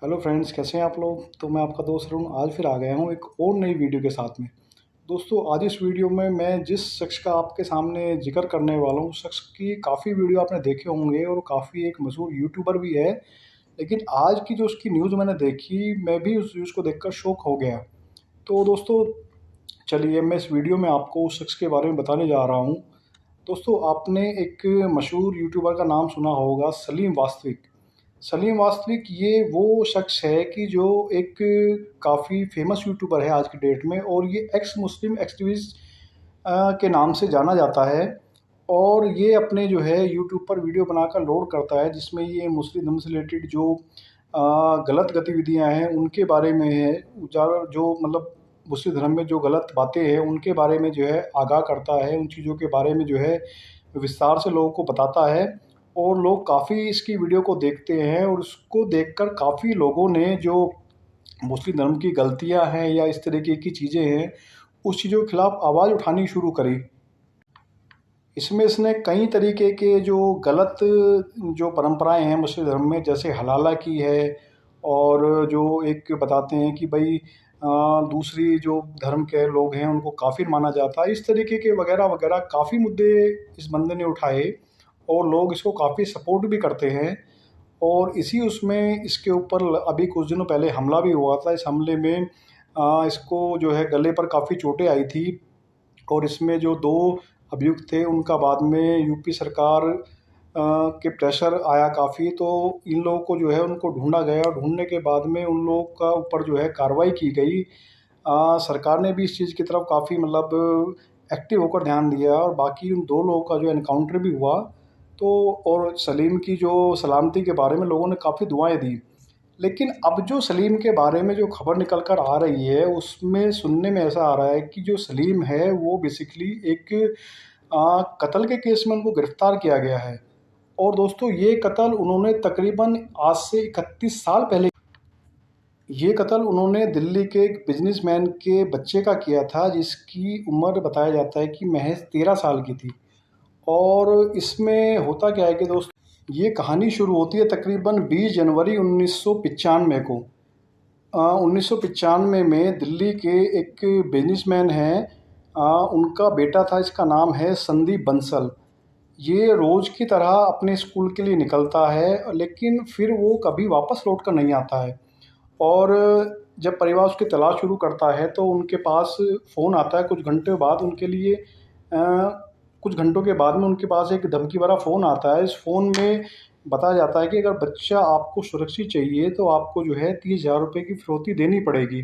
Hello friends, कैसे हैं आप लोग। तो मैं आपका दोस्त अरुण आज फिर आ गया हूँ एक और नई वीडियो के साथ में। दोस्तों, आज इस वीडियो में मैं जिस शख्स का आपके सामने जिक्र करने वाला हूँ, उस शख्स की काफ़ी वीडियो आपने देखे होंगे और काफ़ी एक मशहूर यूट्यूबर भी है। लेकिन आज की जो उसकी न्यूज़ मैंने देखी, मैं भी उस न्यूज़ को देखकर शॉक हो गया। तो दोस्तों, चलिए मैं इस वीडियो में आपको उस शख्स के बारे में बताने जा रहा हूँ। दोस्तों, आपने एक मशहूर यूट्यूबर का नाम सुना होगा, सलीम वास्तविक। सलीम वास्तविक ये वो शख्स है कि जो एक काफ़ी फेमस यूट्यूबर है आज की डेट में, और ये एक्स मुस्लिम एक्टिविस्ट के नाम से जाना जाता है। और ये अपने जो है यूट्यूब पर वीडियो बनाकर लोड करता है, जिसमें ये मुस्लिम धर्म से रिलेटेड जो गलत गतिविधियां हैं उनके बारे में है। जो मतलब मुस्लिम धर्म में जो गलत बातें हैं उनके बारे में जो है आगाह करता है, उन चीज़ों के बारे में जो है विस्तार से लोगों को बताता है। और लोग काफ़ी इसकी वीडियो को देखते हैं, और उसको देखकर काफ़ी लोगों ने जो मुस्लिम धर्म की गलतियां हैं या इस तरीके की चीज़ें हैं, उस चीज़ों के खिलाफ आवाज़ उठानी शुरू करी। इसमें इसने कई तरीके के जो गलत जो परंपराएं हैं मुस्लिम धर्म में, जैसे हलाला की है, और जो एक बताते हैं कि भाई दूसरी जो धर्म के लोग हैं उनको काफिर माना जाता है, इस तरीके के वगैरह वगैरह काफ़ी मुद्दे इस बंदे ने उठाए, और लोग इसको काफ़ी सपोर्ट भी करते हैं। और इसी उसमें इसके ऊपर अभी कुछ दिनों पहले हमला भी हुआ था। इस हमले में इसको जो है गले पर काफ़ी चोटें आई थी, और इसमें जो दो अभियुक्त थे उनका बाद में यूपी सरकार के प्रेशर आया काफ़ी, तो इन लोगों को जो है उनको ढूंढा गया, और ढूंढने के बाद में उन लोगों का ऊपर जो है कार्रवाई की गई। सरकार ने भी इस चीज़ की तरफ काफ़ी मतलब एक्टिव होकर ध्यान दिया, और बाकी उन दो लोगों का जो एनकाउंटर भी हुआ। तो और सलीम की जो सलामती के बारे में लोगों ने काफ़ी दुआएं दी। लेकिन अब जो सलीम के बारे में जो खबर निकल कर आ रही है, उसमें सुनने में ऐसा आ रहा है कि जो सलीम है वो बेसिकली एक कत्ल के केस में उनको गिरफ्तार किया गया है। और दोस्तों, ये कत्ल उन्होंने तकरीबन आज से 31 साल पहले, ये कत्ल उन्होंने दिल्ली के एक बिजनेसमैन के बच्चे का किया था, जिसकी उम्र बताया जाता है कि महज 13 साल की थी। और इसमें होता क्या है कि दोस्त, ये कहानी शुरू होती है तकरीबन 20 जनवरी 1995 को। 1995 में दिल्ली के एक बिजनेसमैन हैं, उनका बेटा था, इसका नाम है संदीप बंसल। ये रोज़ की तरह अपने स्कूल के लिए निकलता है, लेकिन फिर वो कभी वापस लौट कर नहीं आता है। और जब परिवार उसकी तलाश शुरू करता है तो उनके पास फ़ोन आता है कुछ घंटे बाद उनके लिए। कुछ घंटों के बाद में उनके पास एक धमकी भरा फ़ोन आता है। इस फ़ोन में बताया जाता है कि अगर बच्चा आपको सुरक्षित चाहिए तो आपको जो है 30,000 रुपये की फिरौती देनी पड़ेगी।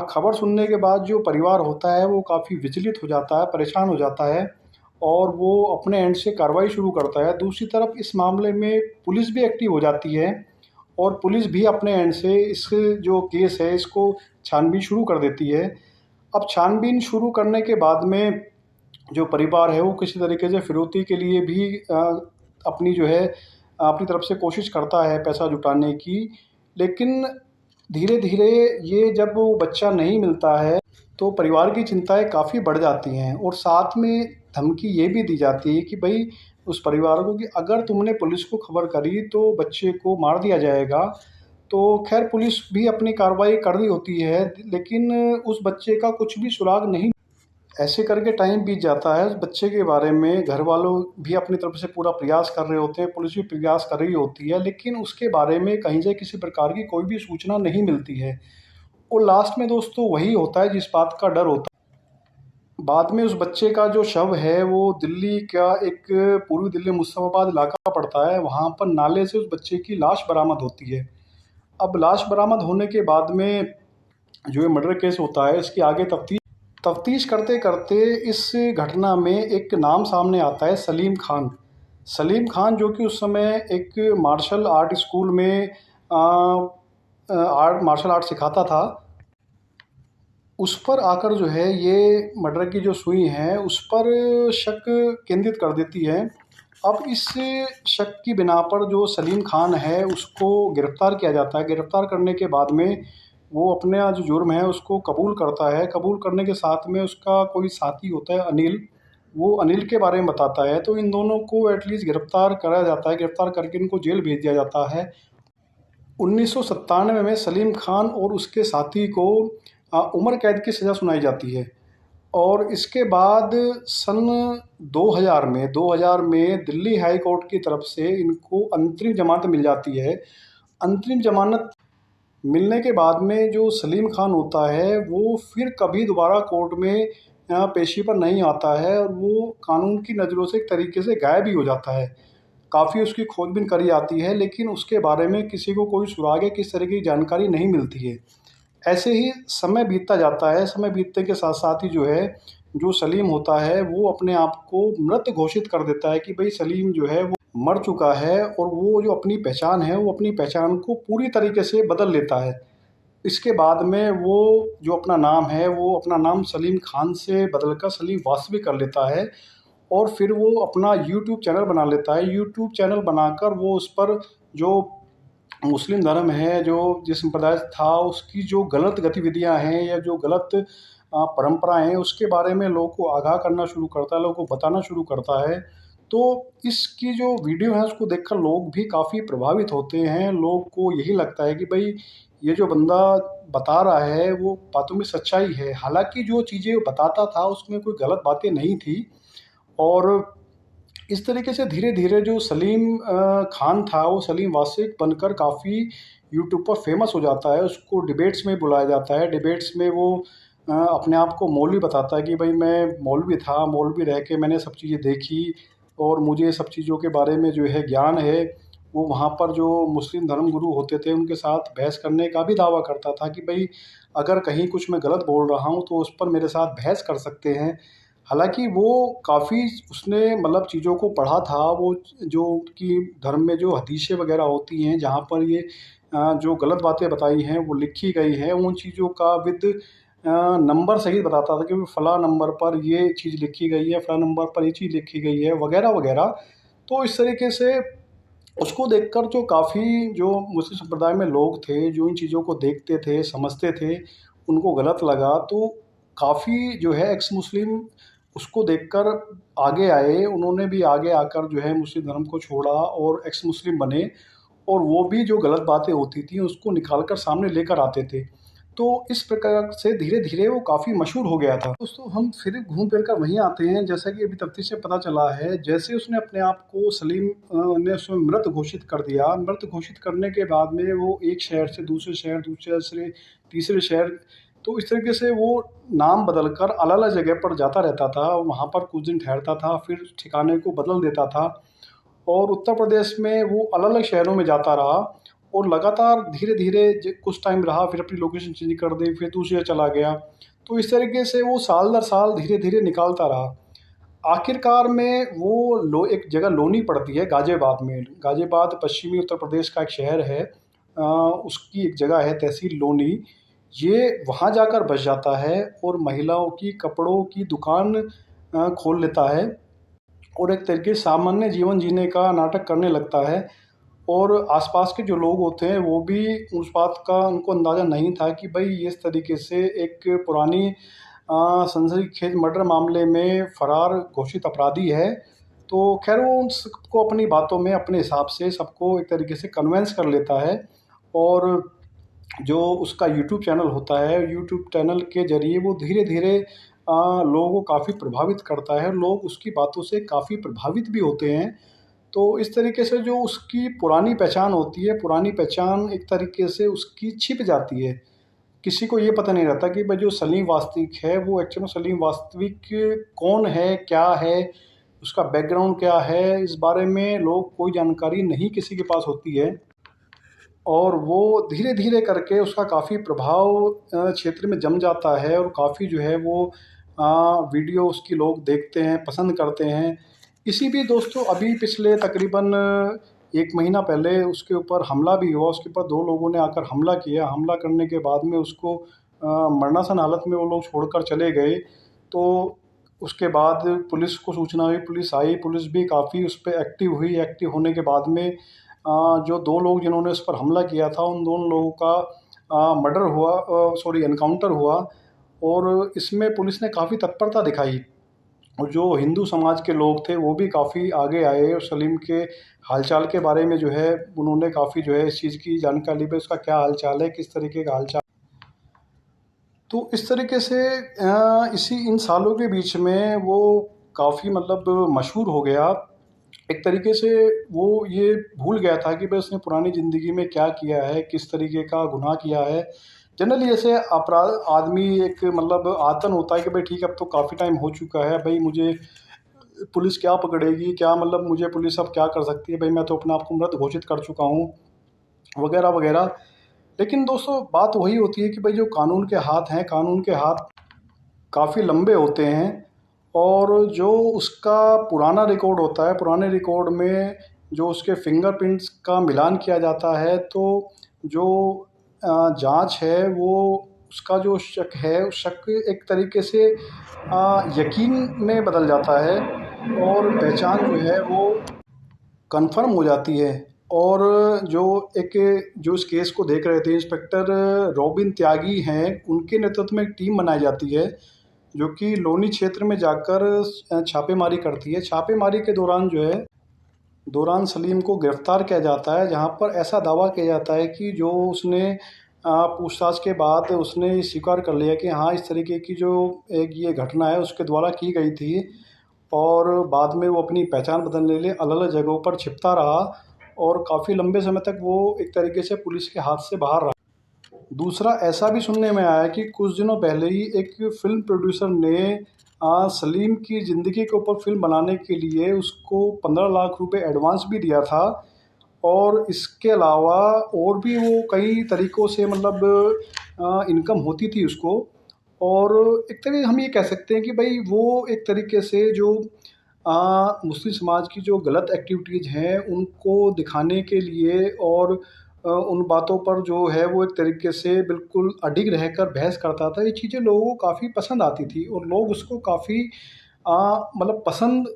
खबर सुनने के बाद जो परिवार होता है वो काफ़ी विचलित हो जाता है, परेशान हो जाता है, और वो अपने एंड से कार्रवाई शुरू करता है। दूसरी तरफ इस मामले में पुलिस भी एक्टिव हो जाती है, और पुलिस भी अपने एंड से इस जो केस है इसको छानबीन शुरू कर देती है। अब छानबीन शुरू करने के बाद में जो परिवार है वो किसी तरीके से फिरौती के लिए भी अपनी जो है अपनी तरफ से कोशिश करता है पैसा जुटाने की। लेकिन धीरे धीरे ये जब वो बच्चा नहीं मिलता है तो परिवार की चिंताएं काफ़ी बढ़ जाती हैं, और साथ में धमकी ये भी दी जाती है कि भाई उस परिवार को कि अगर तुमने पुलिस को खबर करी तो बच्चे को मार दिया जाएगा। तो खैर पुलिस भी अपनी कार्रवाई कर रही होती है, लेकिन उस बच्चे का कुछ भी सुराग नहीं। ऐसे करके टाइम बीत जाता है। उस बच्चे के बारे में घर वालों भी अपनी तरफ से पूरा प्रयास कर रहे होते हैं, पुलिस भी प्रयास कर रही होती है, लेकिन उसके बारे में कहीं से किसी प्रकार की कोई भी सूचना नहीं मिलती है। और लास्ट में दोस्तों वही होता है जिस बात का डर होता है। बाद में उस बच्चे का जो शव है वो दिल्ली का एक पूर्वी दिल्ली मुस्तफाबाद इलाका पड़ता है, वहाँ पर नाले से उस बच्चे की लाश बरामद होती है। अब लाश बरामद होने के बाद में जो ये मर्डर केस होता है इसकी आगे तफ्तीश तफ्तीश करते करते इस घटना में एक नाम सामने आता है, सलीम खान। सलीम खान जो कि उस समय एक मार्शल आर्ट स्कूल में मार्शल आर्ट सिखाता था। उस पर आकर जो है ये मर्डर की जो सुई है उस पर शक केंद्रित कर देती है। अब इस शक की बिना पर जो सलीम खान है उसको गिरफ्तार किया जाता है। गिरफ्तार करने के बाद में वो अपना जो जुर्म है उसको कबूल करता है। कबूल करने के साथ में उसका कोई साथी होता है अनिल, वो अनिल के बारे में बताता है। तो इन दोनों को एटलीस्ट गिरफ्तार करा जाता है, गिरफ्तार करके इनको जेल भेज दिया जाता है। 1997 में सलीम खान और उसके साथी को उम्र कैद की सज़ा सुनाई जाती है। और इसके बाद सन 2000 में दिल्ली हाई कोर्ट की तरफ से इनको अंतरिम ज़मानत मिल जाती है। अंतरिम ज़मानत मिलने के बाद में जो सलीम खान होता है वो फिर कभी दोबारा कोर्ट में पेशी पर नहीं आता है और वो कानून की नज़रों से एक तरीके से गायब ही हो जाता है। काफ़ी उसकी खोजबीन करी जाती है लेकिन उसके बारे में किसी को कोई सुराग या किस तरह की जानकारी नहीं मिलती है। ऐसे ही समय बीतता जाता है, समय बीतने के साथ-साथ ही जो है, जो सलीम होता है वो अपने आप को मृत घोषित कर देता है कि भई सलीम जो है वो मर चुका है और वो जो अपनी पहचान है, वो अपनी पहचान को पूरी तरीके से बदल लेता है। इसके बाद में वो जो अपना नाम है, वो अपना नाम सलीम खान से बदलकर सलीम वासवी कर लेता है और फिर वो अपना यूट्यूब चैनल बना लेता है। यूट्यूब चैनल बनाकर वो उस पर जो मुस्लिम धर्म है, जो जिस संप्रदाय से था, उसकी जो गलत गतिविधियाँ हैं या जो गलत परंपराएँ हैं, उसके बारे में लोगों को आगाह करना शुरू करता है, लोगों को बताना शुरू करता है। तो इसकी जो वीडियो है, उसको देखकर लोग भी काफ़ी प्रभावित होते हैं। लोग को यही लगता है कि भई, ये जो बंदा बता रहा है, वो बातों में सच्चाई है। हालाँकि जो चीज़ें वो बताता था, उसमें कोई गलत बातें नहीं थी और इस तरीके से धीरे-धीरे जो सलीम खान था, वो सलीम वासिक बनकर काफ़ी यूट्यूब पर फ़ेमस हो जाता है। उसको डिबेट्स में बुलाया जाता है। डिबेट्स में वो अपने आप को मौलवी बताता है कि भई मैं मौलवी था, मौलवी रह के मैंने सब चीज़ें देखी और मुझे सब चीज़ों के बारे में जो है ज्ञान है। वो वहाँ पर जो मुस्लिम धर्मगुरु होते थे, उनके साथ बहस करने का भी दावा करता था कि भई अगर कहीं कुछ मैं गलत बोल रहा हूँ, तो उस पर मेरे साथ बहस कर सकते हैं। हालाँकि वो काफ़ी उसने मतलब चीज़ों को पढ़ा था, वो जो कि धर्म में जो हदीसें वग़ैरह होती हैं, जहाँ पर ये जो गलत बातें बताई हैं, वो लिखी गई हैं, उन चीज़ों का विद नंबर सहित बताता था कि फलाँ नंबर पर ये चीज़ लिखी गई है, फलाँ नंबर पर ये चीज़ लिखी गई है, वग़ैरह-वग़ैरह। तो इस तरीके से उसको देखकर जो काफ़ी जो मुस्लिम संप्रदाय में लोग थे, जो इन चीज़ों को देखते थे, समझते थे, उनको गलत लगा, तो काफ़ी जो है एक्स मुस्लिम उसको देखकर आगे आए। उन्होंने भी आगे आकर जो है मुस्लिम धर्म को छोड़ा और एक्स मुस्लिम बने और वो भी जो गलत बातें होती थी, उसको निकाल कर सामने लेकर आते थे। तो इस प्रकार से धीरे-धीरे वो काफ़ी मशहूर हो गया था। दोस्तों, हम फिर घूम-फिर कर वहीं आते हैं, जैसा कि अभी तफ्तीश से पता चला है, जैसे उसने अपने आप को सलीम ने उसमें मृत घोषित कर दिया। मृत घोषित करने के बाद में वो एक शहर से दूसरे शहर, दूसरे से तीसरे शहर, तो इस तरीके से वो नाम बदलकर अलग-अलग जगह पर जाता रहता था। वहाँ पर कुछ दिन ठहरता था, फिर ठिकाने को बदल देता था और उत्तर प्रदेश में वो अलग-अलग शहरों में जाता रहा और लगातार धीरे-धीरे कुछ टाइम रहा, फिर अपनी लोकेशन चेंज कर दी, फिर दूसरी जगह चला गया। तो इस तरीके से वो साल दर साल धीरे-धीरे निकालता रहा। आखिरकार में वो एक जगह लोनी पड़ती है गाज़ियाबाद में। गाज़ियाबाद पश्चिमी उत्तर प्रदेश का एक शहर है। उसकी एक जगह है तहसील लोनी। ये वहाँ जाकर बस जाता है और महिलाओं की कपड़ों की दुकान खोल लेता है और एक तरीके से सामान्य जीवन जीने का नाटक करने लगता है। और आसपास के जो लोग होते हैं वो भी उस बात का उनको अंदाज़ा नहीं था कि भई ये इस तरीके से एक पुरानी सनसनीखेज़ मर्डर मामले में फ़रार घोषित अपराधी है। तो ख़ैर वो उन सबको अपनी बातों में अपने हिसाब से सबको एक तरीके से कन्विंस कर लेता है और जो उसका यूट्यूब चैनल होता है, यूट्यूब चैनल के ज़रिए वो धीरे-धीरे लोगों को काफ़ी प्रभावित करता है। लोग उसकी बातों से काफ़ी प्रभावित भी होते हैं। तो इस तरीके से जो उसकी पुरानी पहचान होती है, पुरानी पहचान एक तरीके से उसकी छिप जाती है। किसी को ये पता नहीं रहता कि भाई जो सलीम वास्तविक है, वो एक्चुअल में सलीम वास्तविक कौन है, क्या है, उसका बैकग्राउंड क्या है, इस बारे में लोग कोई जानकारी नहीं किसी के पास होती है। और वो धीरे-धीरे करके उसका काफ़ी प्रभाव क्षेत्र में जम जाता है और काफ़ी जो है वो वीडियो उसकी लोग देखते हैं, पसंद करते हैं। इसी बीच दोस्तों अभी पिछले तकरीबन 1 महीना पहले उसके ऊपर हमला भी हुआ, उसके ऊपर 2 लोगों ने आकर हमला किया। हमला करने के बाद में उसको मरणासन हालत में वो लोग छोड़कर चले गए। तो उसके बाद पुलिस को सूचना हुई, पुलिस आई, पुलिस भी काफ़ी उस पे एक्टिव हुई। एक्टिव होने के बाद में जो 2 लोग जिन्होंने उस पर हमला किया था, उन दोनों लोगों का मर्डर हुआ, सॉरी एनकाउंटर हुआ और इसमें पुलिस ने काफ़ी तत्परता दिखाई। और जो हिंदू समाज के लोग थे वो भी काफ़ी आगे आए और सलीम के हालचाल के बारे में जो है उन्होंने काफ़ी जो है इस चीज़ की जानकारी ली, भाई उसका क्या हालचाल है, किस तरीके का हालचाल। तो इस तरीके से इसी इन सालों के बीच में वो काफ़ी मतलब मशहूर हो गया। एक तरीके से वो ये भूल गया था कि भाई उसने पुरानी ज़िंदगी में क्या किया है, किस तरीके का गुनाह किया है। जनरली ऐसे अपराध आदमी एक मतलब आतन होता है कि भाई ठीक है अब तो काफ़ी टाइम हो चुका है, भाई मुझे पुलिस क्या पकड़ेगी, क्या मतलब मुझे पुलिस अब क्या कर सकती है, भाई मैं तो अपने आप को मृत घोषित कर चुका हूँ, वगैरह वगैरह। लेकिन दोस्तों बात वही होती है कि भाई जो कानून के हाथ हैं, कानून के हाथ काफ़ी लंबे होते हैं। और जो उसका पुराना रिकॉर्ड होता है, पुराने रिकॉर्ड में जो उसके फिंगरप्रिंट्स का मिलान किया जाता है, तो जो जांच है वो उसका जो शक है उस शक एक तरीके से यकीन में बदल जाता है और पहचान जो है वो कंफर्म हो जाती है। और जो एक जो इस केस को देख रहे थे इंस्पेक्टर रॉबिन त्यागी हैं, उनके नेतृत्व में एक टीम बनाई जाती है जो कि लोनी क्षेत्र में जाकर छापेमारी करती है। छापेमारी के दौरान जो है दौरान सलीम को गिरफ्तार किया जाता है, जहां पर ऐसा दावा किया जाता है कि जो उसने पूछताछ के बाद उसने ये स्वीकार कर लिया कि हाँ इस तरीके की जो एक ये घटना है उसके द्वारा की गई थी। और बाद में वो अपनी पहचान बदलने के लिए अलग अलग जगहों पर छिपता रहा और काफ़ी लंबे समय तक वो एक तरीके से पुलिस के हाथ से बाहर रहा। दूसरा ऐसा भी सुनने में आया कि कुछ दिनों पहले ही एक फ़िल्म प्रोड्यूसर ने सलीम की ज़िंदगी के ऊपर फ़िल्म बनाने के लिए उसको 15 लाख रुपए एडवांस भी दिया था। और इसके अलावा और भी वो कई तरीक़ों से मतलब इनकम होती थी उसको। और एक तरीके हम ये कह सकते हैं कि भाई वो एक तरीके से जो मुस्लिम समाज की जो गलत एक्टिविटीज़ हैं उनको दिखाने के लिए और उन बातों पर जो है वो एक तरीके से बिल्कुल अडिग रहकर बहस करता था। ये चीज़ें लोगों को काफ़ी पसंद आती थी और लोग उसको काफ़ी मतलब पसंद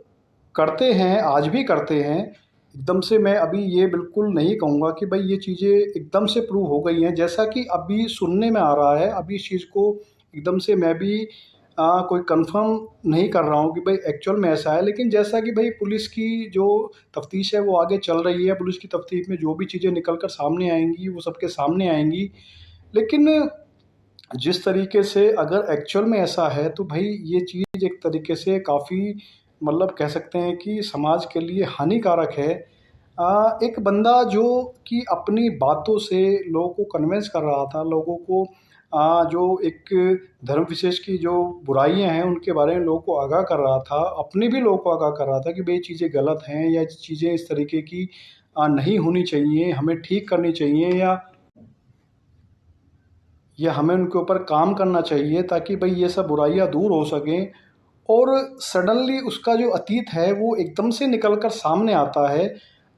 करते हैं, आज भी करते हैं। एकदम से मैं अभी ये बिल्कुल नहीं कहूँगा कि भाई ये चीज़ें एकदम से प्रूव हो गई हैं, जैसा कि अभी सुनने में आ रहा है। अभी इस चीज़ को एकदम से मैं भी कोई कन्फर्म नहीं कर रहा हूँ कि भाई एक्चुअल में ऐसा है। लेकिन जैसा कि भाई पुलिस की जो तफ्तीश है वो आगे चल रही है, पुलिस की तफ्तीश में जो भी चीज़ें निकल कर सामने आएँगी वो सबके सामने आएँगी। लेकिन जिस तरीके से अगर एक्चुअल में ऐसा है तो भाई ये चीज़ एक तरीके से काफ़ी मतलब कह सकते हैं कि समाज के लिए हानिकारक है। एक बंदा जो कि अपनी बातों से लोगों को कन्विंस कर रहा था, लोगों को जो एक धर्म विशेष की जो बुराइयां हैं उनके बारे में लोगों को आगाह कर रहा था, अपने भी लोगों को आगाह कर रहा था कि भाई चीज़ें गलत हैं या चीज़ें इस तरीके की नहीं होनी चाहिए, हमें ठीक करनी चाहिए या हमें उनके ऊपर काम करना चाहिए ताकि भाई ये सब बुराइयां दूर हो सकें। और सडनली उसका जो अतीत है वो एकदम से निकल कर सामने आता है।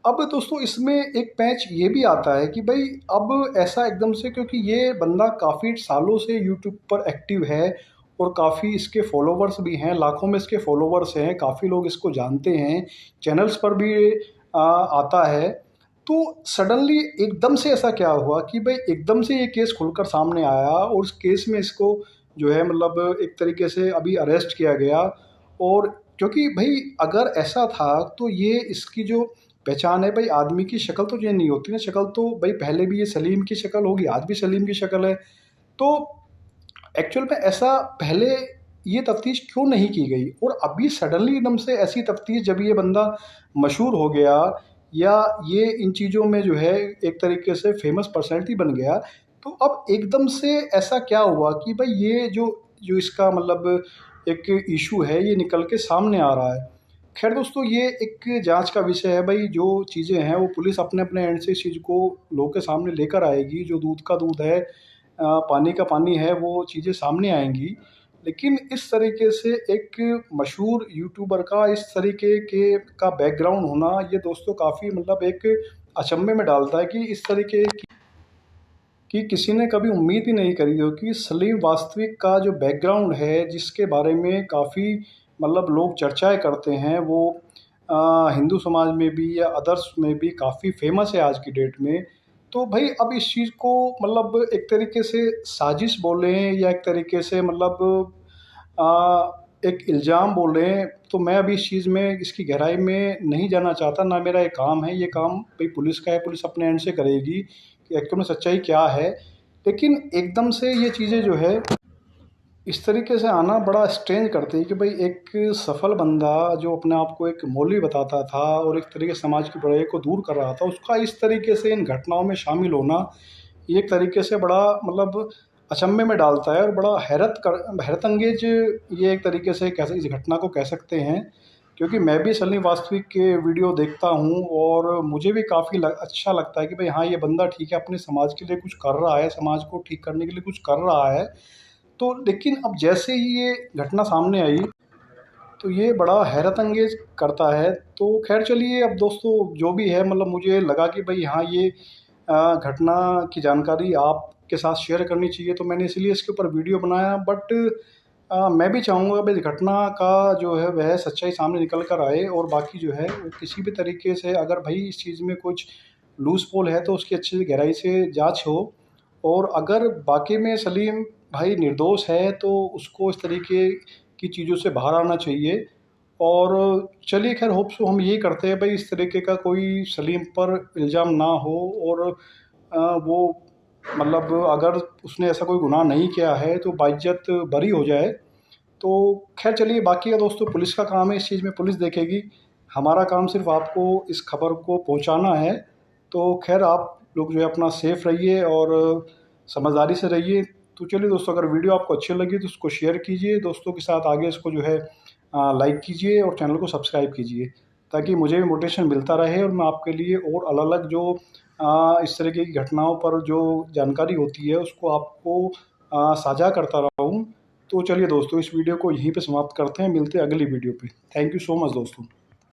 अब दोस्तों इसमें एक पैच ये भी आता है कि भाई अब ऐसा एकदम से, क्योंकि ये बंदा काफ़ी सालों से यूट्यूब पर एक्टिव है और काफ़ी इसके फॉलोवर्स भी हैं, लाखों में इसके फॉलोवर्स हैं, काफ़ी लोग इसको जानते हैं, चैनल्स पर भी आता है। तो सडनली एकदम से ऐसा क्या हुआ कि भाई एकदम से ये केस खुलकर सामने आया और उस केस में इसको जो है मतलब एक तरीके से अभी अरेस्ट किया गया। और क्योंकि भाई अगर ऐसा था तो ये इसकी जो पहचान है, भाई आदमी की शक्ल तो चेंज नहीं होती ना, शक्ल तो भाई पहले भी ये सलीम की शक्ल होगी, आज भी सलीम की शक्ल है। तो एक्चुअल में ऐसा पहले ये तफ्तीश क्यों नहीं की गई और अभी सडनली एकदम से ऐसी तफ्तीश, जब ये बंदा मशहूर हो गया या ये इन चीज़ों में जो है एक तरीके से फेमस पर्सनैलिटी बन गया, तो अब एकदम से ऐसा क्या हुआ कि भाई ये जो जो इसका मतलब एक इशू है ये निकल के सामने आ रहा है। खैर दोस्तों ये एक जांच का विषय है, भाई जो चीज़ें हैं वो पुलिस अपने अपने एंड से इस चीज़ को लोगों के सामने लेकर आएगी, जो दूध का दूध है पानी का पानी है, वो चीज़ें सामने आएंगी। लेकिन इस तरीके से एक मशहूर यूट्यूबर का इस तरीके के का बैकग्राउंड होना ये दोस्तों काफ़ी मतलब एक अचंभे में डालता है कि इस तरीके की कि किसी ने कभी उम्मीद ही नहीं करी हो कि सलीम वास्तविक का जो बैकग्राउंड है जिसके बारे में काफ़ी मतलब लोग चर्चाएं करते हैं, वो हिंदू समाज में भी या अदर्स में भी काफ़ी फेमस है आज की डेट में। तो भाई अब इस चीज़ को मतलब एक तरीके से साजिश बोलें या एक तरीके से मतलब एक इल्ज़ाम बोल रहे हैं, तो मैं अभी इस चीज़ में इसकी गहराई में नहीं जाना चाहता, ना मेरा ये काम है। ये काम भाई पुलिस का है, पुलिस अपने एंड से करेगी कि एक्चुअल में सच्चाई क्या है। लेकिन एकदम से ये चीज़ें जो है इस तरीके से आना बड़ा स्ट्रेंज करती है कि भाई एक सफल बंदा जो अपने आप को एक मौलवी बताता था और एक तरीके से समाज की बुराई को दूर कर रहा था, उसका इस तरीके से इन घटनाओं में शामिल होना ये एक तरीके से बड़ा मतलब अचंभे में डालता है और बड़ा हैरत अंगेज ये एक तरीके से कैसे इस घटना को कह सकते हैं। क्योंकि मैं भी सलीम वास्तविक के वीडियो देखता हूँ और मुझे भी काफ़ी अच्छा लगता है कि भाई हाँ, ये बंदा ठीक है, अपने समाज के लिए कुछ कर रहा है, समाज को ठीक करने के लिए कुछ कर रहा है। तो लेकिन अब जैसे ही ये घटना सामने आई, तो ये बड़ा हैरत अंगेज़ करता है। तो ख़ैर चलिए, अब दोस्तों जो भी है मतलब मुझे लगा कि भई हाँ, ये घटना की जानकारी आपके साथ शेयर करनी चाहिए, तो मैंने इसलिए इसके ऊपर वीडियो बनाया। बट मैं भी चाहूँगा भई इस घटना का जो है वह सच्चाई सामने निकल कर आए और बाकी जो है वो किसी भी तरीके से अगर भई इस चीज़ में कुछ लूज़ पोल है तो उसकी अच्छी से गहराई से जाँच हो। और अगर वाक़ई में सलीम भाई निर्दोष है तो उसको इस तरीके की चीज़ों से बाहर आना चाहिए। और चलिए ख़ैर होप सो हम यही करते हैं भाई इस तरीके का कोई सलीम पर इल्ज़ाम ना हो और वो मतलब अगर उसने ऐसा कोई गुनाह नहीं किया है तो बाइज्जत बरी हो जाए। तो ख़ैर चलिए, बाकी का दोस्तों पुलिस का काम है, इस चीज़ में पुलिस देखेगी। हमारा काम सिर्फ़ आपको इस खबर को पहुँचाना है। तो ख़ैर आप लोग जो है अपना सेफ़ रहिए और समझदारी से रहिए। तो चलिए दोस्तों, अगर वीडियो आपको अच्छी लगी तो उसको शेयर कीजिए दोस्तों के साथ, आगे इसको जो है लाइक कीजिए और चैनल को सब्सक्राइब कीजिए, ताकि मुझे भी मोटिवेशन मिलता रहे और मैं आपके लिए और अलग-अलग जो इस तरीके की घटनाओं पर जो जानकारी होती है उसको आपको साझा करता रहूँ। तो चलिए दोस्तों, इस वीडियो को यहीं पे समाप्त करते हैं, मिलते हैं अगली वीडियो पे। थैंक यू सो मच दोस्तों।